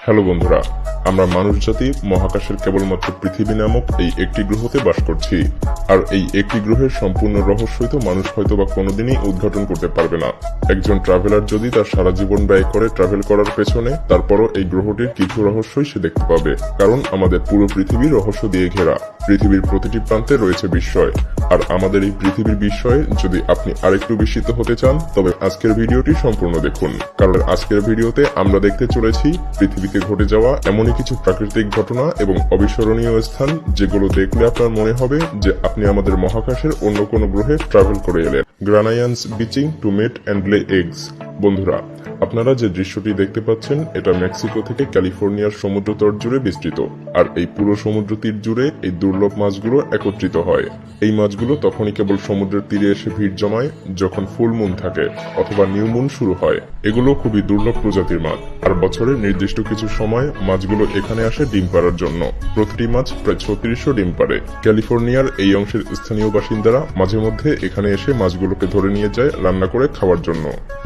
Hello বন্ধুরা, আমরা মানুষজাতি মহাকাশের কেবলমাত্র পৃথিবী নামক এই একটি গ্রহতে বাস করছি। আর এই একটি গ্রহের সম্পূর্ণ রহস্যই তো মানুষ হয়তো বা কোনোদিনই উদ্ঘাটন করতে পারবে না। একজন ট্রাভেলার যদি তার সারা জীবন ব্যয় করে ট্রাভেল করার পেছনে, তারপরও এই গ্রহটির কিছু রহস্যই সে দেখতে পাবে। কারণ আমাদের পুরো পৃথিবী রহস্য দিয়ে ঘেরা। পৃথিবীর প্রতিটি প্রান্তে রয়েছে বিস্ময়। আর আমাদের এই পৃথিবীর বিষয়ে যদি আপনি আরেকটু বিস্মিত হতে চান, তবে আজকের ভিডিওটি সম্পূর্ণ দেখুন। কারণ আজকের ভিডিওতে আমরা দেখতে চলেছি পৃথিবীতে ঘটে যাওয়া এমনই কিছু প্রাকৃতিক ঘটনা এবং অবিস্মরণীয় স্থান, যেগুলো দেখলে আপনার মনে হবে যে আপনি আমাদের মহাকাশের অন্য কোনো গ্রহে ট্রাভেল করে এলেন। গ্রানায়ান্স বিচিং টু মেট অ্যান্ড লে এগস। বন্ধুরা, আপনারা যে দৃশ্যটি দেখতে পাচ্ছেন, এটা মেক্সিকো থেকে ক্যালিফোর্নিয়ার সমুদ্র তট জুড়ে বিস্তৃত। আর এই পুরো সমুদ্র তীর জুড়ে এই দুর্লভ মাছগুলো একত্রিত হয়। এই মাছগুলো তখনই কেবল সমুদ্রের তীরে এসে ভিড় জমায় যখন ফুল মুন থাকে অথবা নিউ মুন শুরু হয়। এগুলো খুবই দুর্লভ প্রজাতির মাছ। আর বছরের নির্দিষ্ট কিছু সময় মাছগুলো এখানে আসে ডিম পাড়ার জন্য। প্রতিটি মাছ প্রায় 3600 ডিম পাড়ে। ক্যালিফোর্নিয়ার এই অংশের স্থানীয় বাসিন্দারা মাঝে মধ্যে এখানে এসে মাছগুলোকে ধরে নিয়ে যায় রান্না করে খাওয়ার জন্য,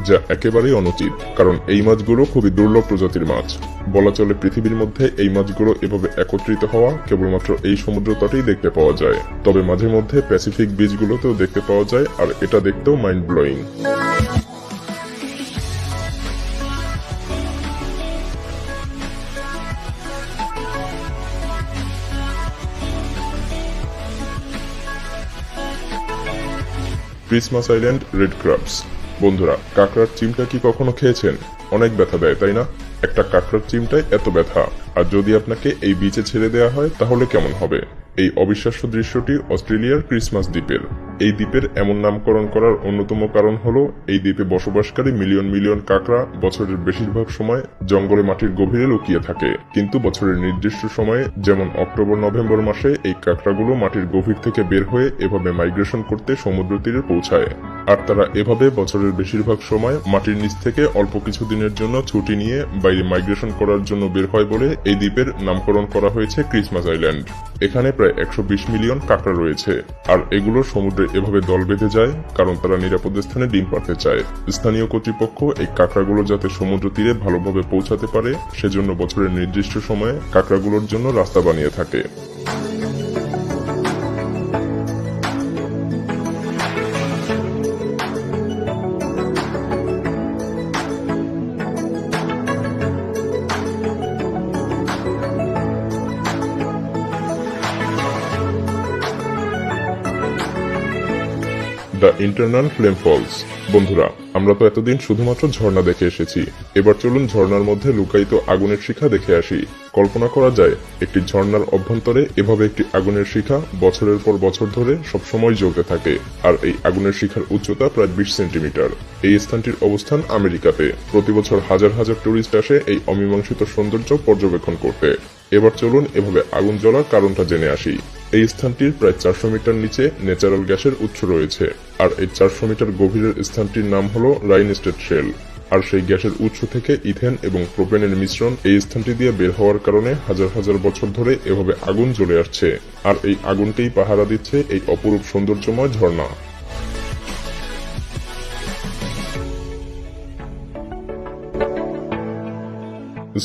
যা একেবারেই অনুচিত, কারণ এই মাছগুলো খুবই দুর্লভ প্রজাতির মাছ। বলা চলে পৃথিবীর মধ্যে এই মাছগুলো এভাবে একত্রিত হওয়া কেবলমাত্র এই সমুদ্র তটেই দেখতে পাওয়া যায়। তবে মাঝে মধ্যে প্যাসিফিক বিচগুলোতেও দেখতে পাওয়া যায়, আর এটা দেখতেও mind blowing. Christmas Island red crabs. বন্ধুরা, কাঁকড়ার চিমটা কি কখনো খেয়েছেন? অনেক ব্যথা দেয়, তাই না? একটা কাঁকড়ার চিমটায় এত ব্যথা। আর যদি আপনাকে এই বিচে ছেড়ে দেওয়া হয় তাহলে কেমন হবে? এই অবিশ্বাস্য দৃশ্যটি অস্ট্রেলিয়ার ক্রিসমাস দ্বীপের। এই দ্বীপের এমন নামকরণ করার অন্যতম কারণ হলো এই দ্বীপে বসবাসকারী মিলিয়ন মিলিয়ন কাঁকড়া বছরের বেশিরভাগ সময় জঙ্গলে মাটির গভীরে লুকিয়ে থাকে। কিন্তু বছরের নির্দিষ্ট সময়ে, যেমন অক্টোবর নভেম্বর মাসে, এই কাঁকড়াগুলো মাটির গভীর থেকে বের হয়ে এভাবে মাইগ্রেশন করতে সমুদ্র তীরে পৌঁছায়। আর তারা এভাবে বছরের বেশিরভাগ সময় মাটির নিচ থেকে অল্প কিছু দিনের জন্য ছুটি নিয়ে বাইরে মাইগ্রেশন করার জন্য বের হয় বলে এই দ্বীপের নামকরণ করা হয়েছে ক্রিসমাস আইল্যান্ড। এখানে প্রায় 120 মিলিয়ন কাঁকড়া রয়েছে। আর এগুলো সমুদ্রে এভাবে দল বেঁধে যায় কারণ তারা নিরাপদ স্থানে ডিম পাড়তে চায়। স্থানীয় কর্তৃপক্ষ এই কাঁকড়াগুলো যাতে সমুদ্র তীরে ভালোভাবে পৌঁছাতে পারে, সেজন্য বছরের নির্দিষ্ট সময়ে কাঁকড়াগুলোর জন্য রাস্তা বানিয়ে থাকে। The internal flame falls. বন্ধুরা, আমরা তো এতদিন শুধুমাত্র ঝর্ণা দেখে এসেছি। এবার চলুন ঝর্ণার মধ্যে লুকায়িত আগুনের শিখা দেখে আসি। কল্পনা করা যায় একটি ঝর্ণার অভ্যন্তরে এভাবে একটি আগুনের শিখা বছরের পর বছর ধরে সবসময় জ্বলতে থাকে। আর এই আগুনের শিখার উচ্চতা প্রায় 20 সেন্টিমিটার। এই স্থানটির অবস্থান আমেরিকাতে। প্রতি বছর হাজার হাজার টুরিস্ট আসে এই অমীমাংসিত সৌন্দর্য পর্যবেক্ষণ করতে। এবার চলুন এভাবে আগুন জ্বলার কারণটা জেনে আসি। এই স্থানটির প্রায় 400 মিটার নিচে ন্যাচারাল গ্যাসের উৎস রয়েছে। আর এই 400 মিটার গভীরের স্থানটির নাম হলো রাইন স্টেট শেল। আর সেই গ্যাসের উৎস থেকে ইথেন এবং প্রোপেনের মিশ্রণ এই স্থানটি দিয়ে বের হওয়ার কারণে হাজার হাজার বছর ধরে এভাবে আগুন জ্বলে আসছে। আর এই আগুনকেই পাহারা দিচ্ছে এই অপরূপ সৌন্দর্যময় ঝর্ণা।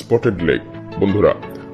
Spotted lake. বন্ধুরা,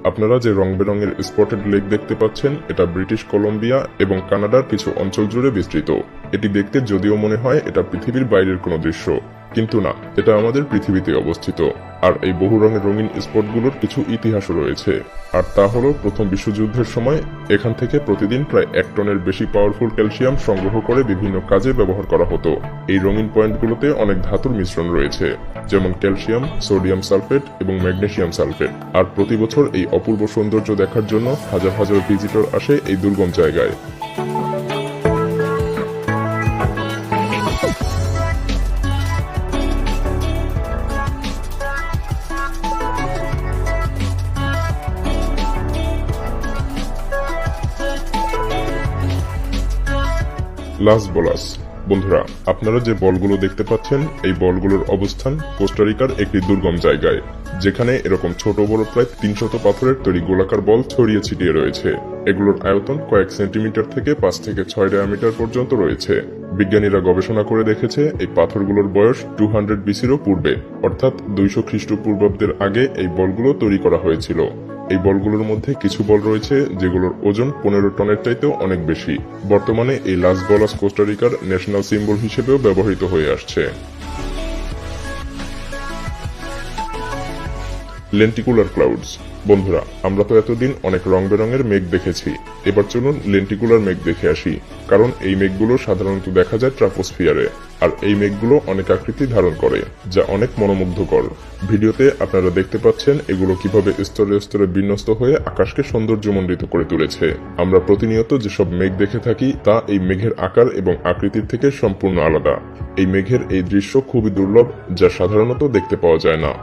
আপনারা যে রং বেরঙের স্পটেড লেক দেখতে পাচ্ছেন, এটা ব্রিটিশ কলম্বিয়া এবং কানাডার কিছু অঞ্চল জুড়ে বিস্তৃত। এটি দেখতে যদিও মনে হয় এটা পৃথিবীর বাইরের কোনো দৃশ্য, কিন্তু না, এটা আমাদের পৃথিবীতে অবস্থিত। আর এই বহু রঙের রঙিন স্পটগুলোর কিছু ইতিহাসও রয়েছে। আর তা হলো, প্রথম বিশ্বযুদ্ধের সময় এখান থেকে প্রতিদিন প্রায় 1 টনের বেশি পাওয়ারফুল ক্যালসিয়াম সংগ্রহ করে বিভিন্ন কাজে ব্যবহার করা হতো। এই রঙিন পয়েন্টগুলোতে অনেক ধাতুর মিশ্রণ রয়েছে, যেমন ক্যালসিয়াম, সোডিয়াম সালফেট এবং ম্যাগনেসিয়াম সালফেট। আর প্রতি বছর এই অপূর্ব সৌন্দর্য দেখার জন্য হাজার হাজার ভিজিটর আসে এই দুর্গম জায়গায়। লাস বোলাস। বন্ধুরা, আপনারা যে বলগুলো দেখতে পাচ্ছেন এই বলগুলোর অবস্থান কোস্টারিকার একটি দুর্গম জায়গায়, যেখানে এরকম ছোট বড় প্রায় 300 পাথরের তৈরি গোলাকার বল ছড়িয়ে ছিটিয়ে রয়েছে। এগুলোর আয়তন কয়েক সেন্টিমিটার থেকে 5 থেকে 6 ডায়ামিটার পর্যন্ত রয়েছে। বিজ্ঞানীরা গবেষণা করে দেখেছে এই পাথরগুলোর বয়স 200 বিসিরও পূর্বে, অর্থাৎ 200 খ্রিস্টপূর্বাব্দের আগে এই বলগুলো তৈরি করা হয়েছিল। এই বলগুলোর মধ্যে কিছু বল রয়েছে যেগুলোর ওজন 15 টনের চাইতেও অনেক বেশি। বর্তমানে এই লাস বলাস কোস্টারিকার ন্যাশনাল সিম্বল হিসেবেও ব্যবহৃত হয়ে আসছে। Lenticular clouds. বন্ধুরা, আমরা তো এতদিন অনেক রং বেরঙের মেঘ দেখেছি, এবার চলুন লেন্টিকুলার মেঘ দেখে আসি। কারণ এই মেঘগুলো সাধারণত দেখা যায় ট্রাপোস্ফিয়ারে, আর এই মেঘগুলো অনেক আকৃতি ধারণ করে, যা অনেক মনোমুগ্ধকর। ভিডিওতে আপনারা দেখতে পাচ্ছেন এগুলো কিভাবে স্তরে স্তরে বিন্যস্ত হয়ে আকাশকে সৌন্দর্যমণ্ডিত করে তুলেছে। আমরা প্রতিনিয়ত যেসব মেঘ দেখে থাকি তা এই মেঘের আকার এবং আকৃতির থেকে সম্পূর্ণ আলাদা। এই মেঘের এই দৃশ্য খুবই দুর্লভ, যা সাধারণত দেখতে পাওয়া যায় না।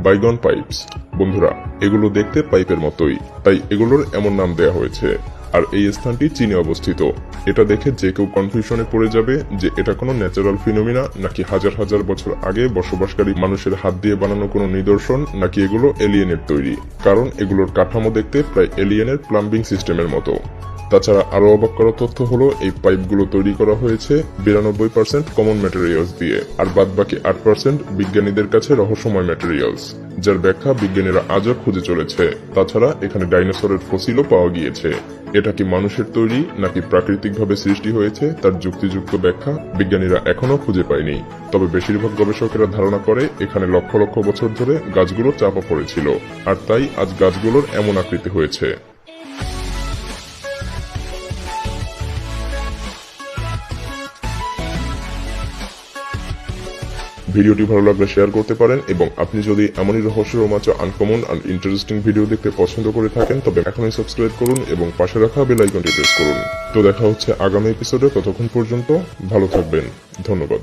বাইগন পাইপস। বন্ধুরা, এগুলো দেখতে পাইপের মতোই, তাই এগুলোর এমন নাম দেয়া হয়েছে। আর এই স্থানটি চীনে অবস্থিত। এটা দেখে যে কেউ কনফিউশনে পড়ে যাবে যে এটা কোনো ন্যাচারাল ফিনোমিনা, নাকি হাজার হাজার বছর আগে বসবাসকারী মানুষের হাত দিয়ে বানানো কোনো নিদর্শন, নাকি এগুলো এলিয়েনের তৈরি। কারণ এগুলোর কাঠামো দেখতে প্রায় এলিয়েনের প্লাম্বিং সিস্টেমের মতো। তাছাড়া আরো অবাক করা তথ্য হলো এই পাইপগুলো তৈরি করা হয়েছে 92% কমন ম্যাটেরিয়ালস দিয়ে, আর বাদবাকি 8% বিজ্ঞানীদের কাছে রহস্যময় ম্যাটেরিয়ালস, যার ব্যাখ্যা বিজ্ঞানীরা আজও খুঁজে চলেছে। তাছাড়া এখানে ডাইনোসরের ফসিলও পাওয়া গিয়েছে। এটা কি মানুষের তৈরি নাকি প্রাকৃতিকভাবে সৃষ্টি হয়েছে তার যুক্তিযুক্ত ব্যাখ্যা বিজ্ঞানীরা এখনো খুঁজে পায়নি। তবে বেশিরভাগ গবেষকেরা ধারণা করে এখানে লক্ষ লক্ষ বছর ধরে গাছগুলো চাপা পড়েছিল, আর তাই আজ গাছগুলোর এমন আকৃতি হয়েছে। ভিডিওটি ভালো লাগলে শেয়ার করতে পারেন, এবং আপনি যদি এমনই রহস্য রোমাঞ্চ, আনকমন আর ইন্টারেস্টিং ভিডিও দেখতে পছন্দ করে থাকেন তবে এখনই সাবস্ক্রাইব করুন এবং পাশে রাখা বেল আইকনটি প্রেস করুন। তো দেখা হচ্ছে আগামী এপিসোডে। ততক্ষণ পর্যন্ত ভালো থাকবেন। ধন্যবাদ।